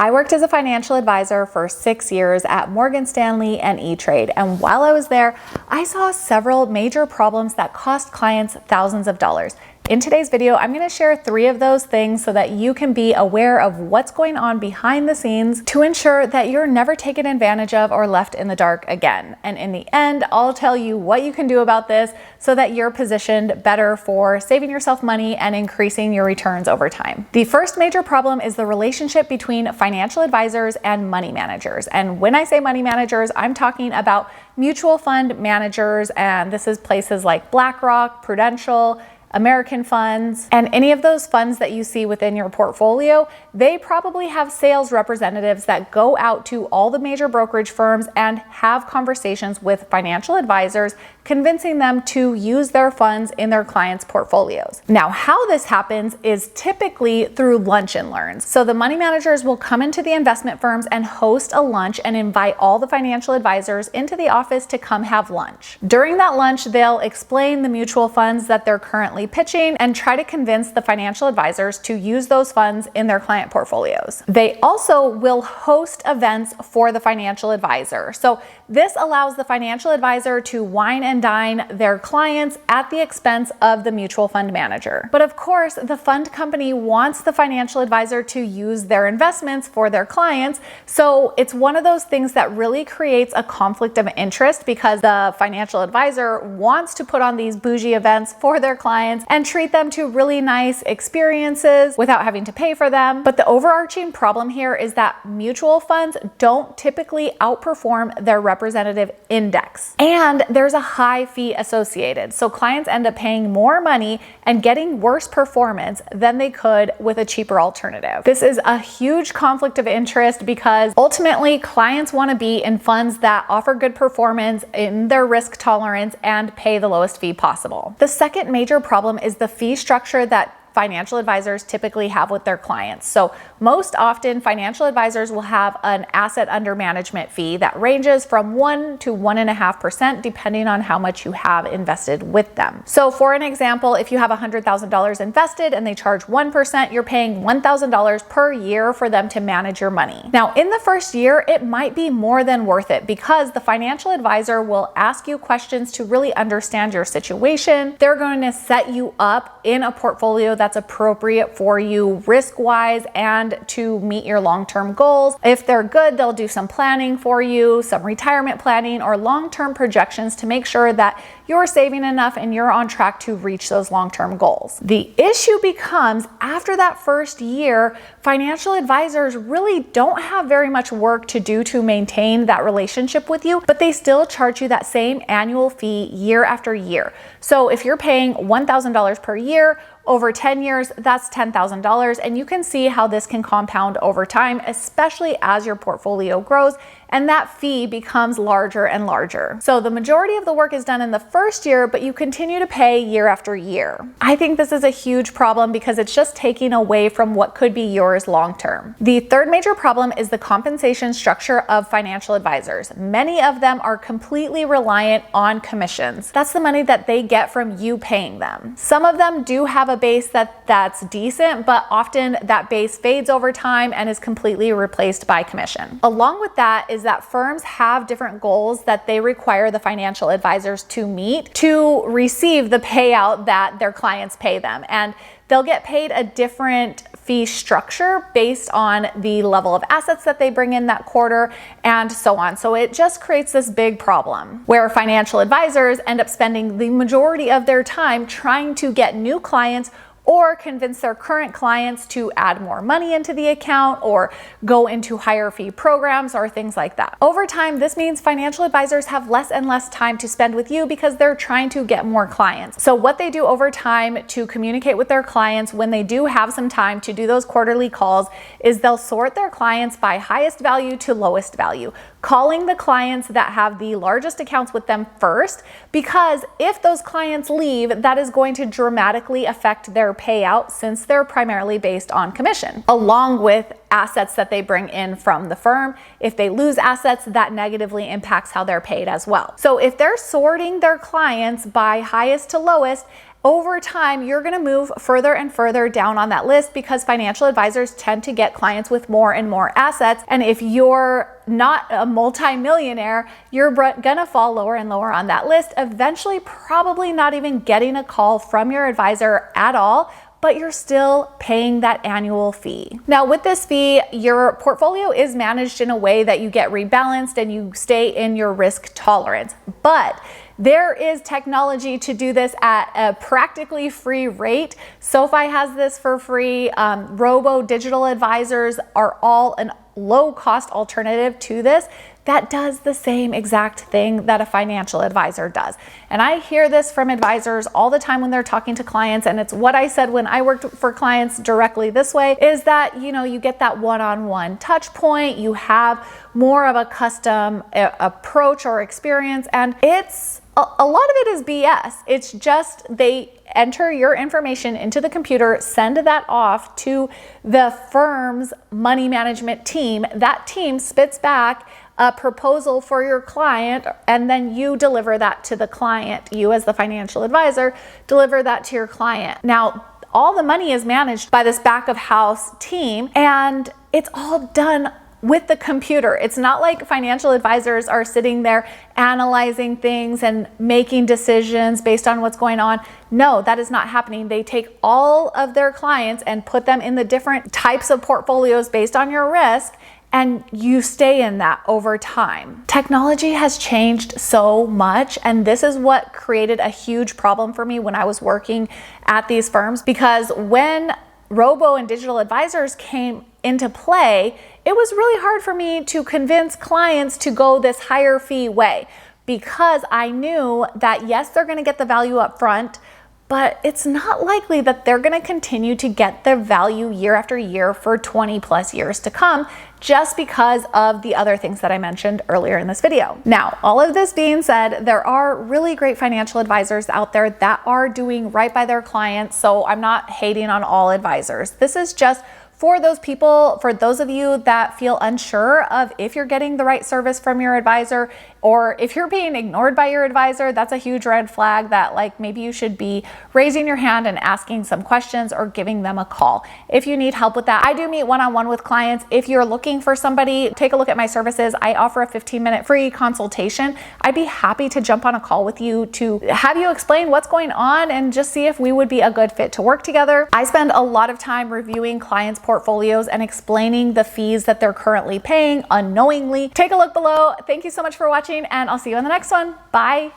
I worked as a financial advisor for 6 years at Morgan Stanley and Etrade, and while I was there, I saw several major problems that cost clients thousands of dollars. In today's video, I'm going to share 3 of those things so that you can be aware of what's going on behind the scenes to ensure that you're never taken advantage of or left in the dark again. And in the end, I'll tell you what you can do about this so that you're positioned better for saving yourself money and increasing your returns over time. The first major problem is the relationship between financial advisors and money managers. And when I say money managers, I'm talking about mutual fund managers, and this is places like BlackRock, Prudential, American funds, and any of those funds that you see within your portfolio. They probably have sales representatives that go out to all the major brokerage firms and have conversations with financial advisors, convincing them to use their funds in their clients' portfolios. Now, how this happens is typically through lunch and learns. So the money managers will come into the investment firms and host a lunch and invite all the financial advisors into the office to come have lunch. During that lunch, they'll explain the mutual funds that they're currently pitching and try to convince the financial advisors to use those funds in their client portfolios. They also will host events for the financial advisor. So this allows the financial advisor to wine and dine their clients at the expense of the mutual fund manager. But of course, the fund company wants the financial advisor to use their investments for their clients. So it's one of those things that really creates a conflict of interest because the financial advisor wants to put on these bougie events for their clients and treat them to really nice experiences without having to pay for them. But the overarching problem here is that mutual funds don't typically outperform their representative index. And there's a high fee associated. So clients end up paying more money and getting worse performance than they could with a cheaper alternative. This is a huge conflict of interest because ultimately clients want to be in funds that offer good performance in their risk tolerance and pay the lowest fee possible. The second major problem is the fee structure that financial advisors typically have with their clients. So most often financial advisors will have an asset under management fee that ranges from 1 to 1.5% depending on how much you have invested with them. So for an example, if you have $100,000 invested and they charge 1%, you're paying $1,000 per year for them to manage your money. Now in the first year, it might be more than worth it because the financial advisor will ask you questions to really understand your situation. They're going to set you up in a portfolio that's appropriate for you risk-wise and to meet your long-term goals. If they're good, they'll do some planning for you, some retirement planning or long-term projections to make sure that you're saving enough and you're on track to reach those long-term goals. The issue becomes after that first year, financial advisors really don't have very much work to do to maintain that relationship with you, but they still charge you that same annual fee year after year. So if you're paying $1,000 per year, over 10 years, that's $10,000, and you can see how this can compound over time, especially as your portfolio grows and that fee becomes larger and larger. So the majority of the work is done in the first year, but you continue to pay year after year. I think this is a huge problem because it's just taking away from what could be yours long-term. The third major problem is the compensation structure of financial advisors. Many of them are completely reliant on commissions. That's the money that they get from you paying them. Some of them do have a base that's decent, but often that base fades over time and is completely replaced by commission. Along with that is that firms have different goals that they require the financial advisors to meet to receive the payout that their clients pay them. And they'll get paid a different fee structure based on the level of assets that they bring in that quarter and so on. So it just creates this big problem where financial advisors end up spending the majority of their time trying to get new clients or convince their current clients to add more money into the account or go into higher fee programs or things like that. Over time, this means financial advisors have less and less time to spend with you because they're trying to get more clients. So what they do over time to communicate with their clients when they do have some time to do those quarterly calls is they'll sort their clients by highest value to lowest value, calling the clients that have the largest accounts with them first, because if those clients leave, that is going to dramatically affect their payout since they're primarily based on commission, along with assets that they bring in from the firm. If they lose assets, that negatively impacts how they're paid as well. So if they're sorting their clients by highest to lowest, over time, you're going to move further and further down on that list because financial advisors tend to get clients with more and more assets. And if you're not a multimillionaire, you're gonna fall lower and lower on that list, eventually probably not even getting a call from your advisor at all, but you're still paying that annual fee. Now with this fee, your portfolio is managed in a way that you get rebalanced and you stay in your risk tolerance. But there is technology to do this at a practically free rate. SoFi has this for free. Robo digital advisors are all an low-cost alternative to this that does the same exact thing that a financial advisor does. And I hear this from advisors all the time when they're talking to clients, and it's what I said when I worked for clients directly this way, is that, you know, you get that one-on-one touch point, you have more of a custom approach or experience, and it's a lot of it is BS. It's just they enter your information into the computer, send that off to the firm's money management team. That team spits back a proposal for your client, and then you deliver that to the client. You as the financial advisor deliver that to your client. Now, all the money is managed by this back of house team, and it's all done with the computer. It's not like financial advisors are sitting there analyzing things and making decisions based on what's going on. No, that is not happening. They take all of their clients and put them in the different types of portfolios based on your risk, and you stay in that over time. Technology has changed so much, and this is what created a huge problem for me when I was working at these firms, because when robo and digital advisors came into play, it was really hard for me to convince clients to go this higher fee way, because I knew that yes, they're going to get the value up front, but it's not likely that they're going to continue to get the value year after year for 20 plus years to come, just because of the other things that I mentioned earlier in this video. Now, all of this being said, there are really great financial advisors out there that are doing right by their clients, so I'm not hating on all advisors. This is just for those people, for those of you that feel unsure of if you're getting the right service from your advisor, or if you're being ignored by your advisor, that's a huge red flag that like maybe you should be raising your hand and asking some questions or giving them a call. If you need help with that, I do meet one-on-one with clients. If you're looking for somebody, take a look at my services. I offer a 15-minute free consultation. I'd be happy to jump on a call with you to have you explain what's going on and just see if we would be a good fit to work together. I spend a lot of time reviewing clients' portfolios and explaining the fees that they're currently paying unknowingly. Take a look below. Thank you so much for watching, and I'll see you in the next one. Bye.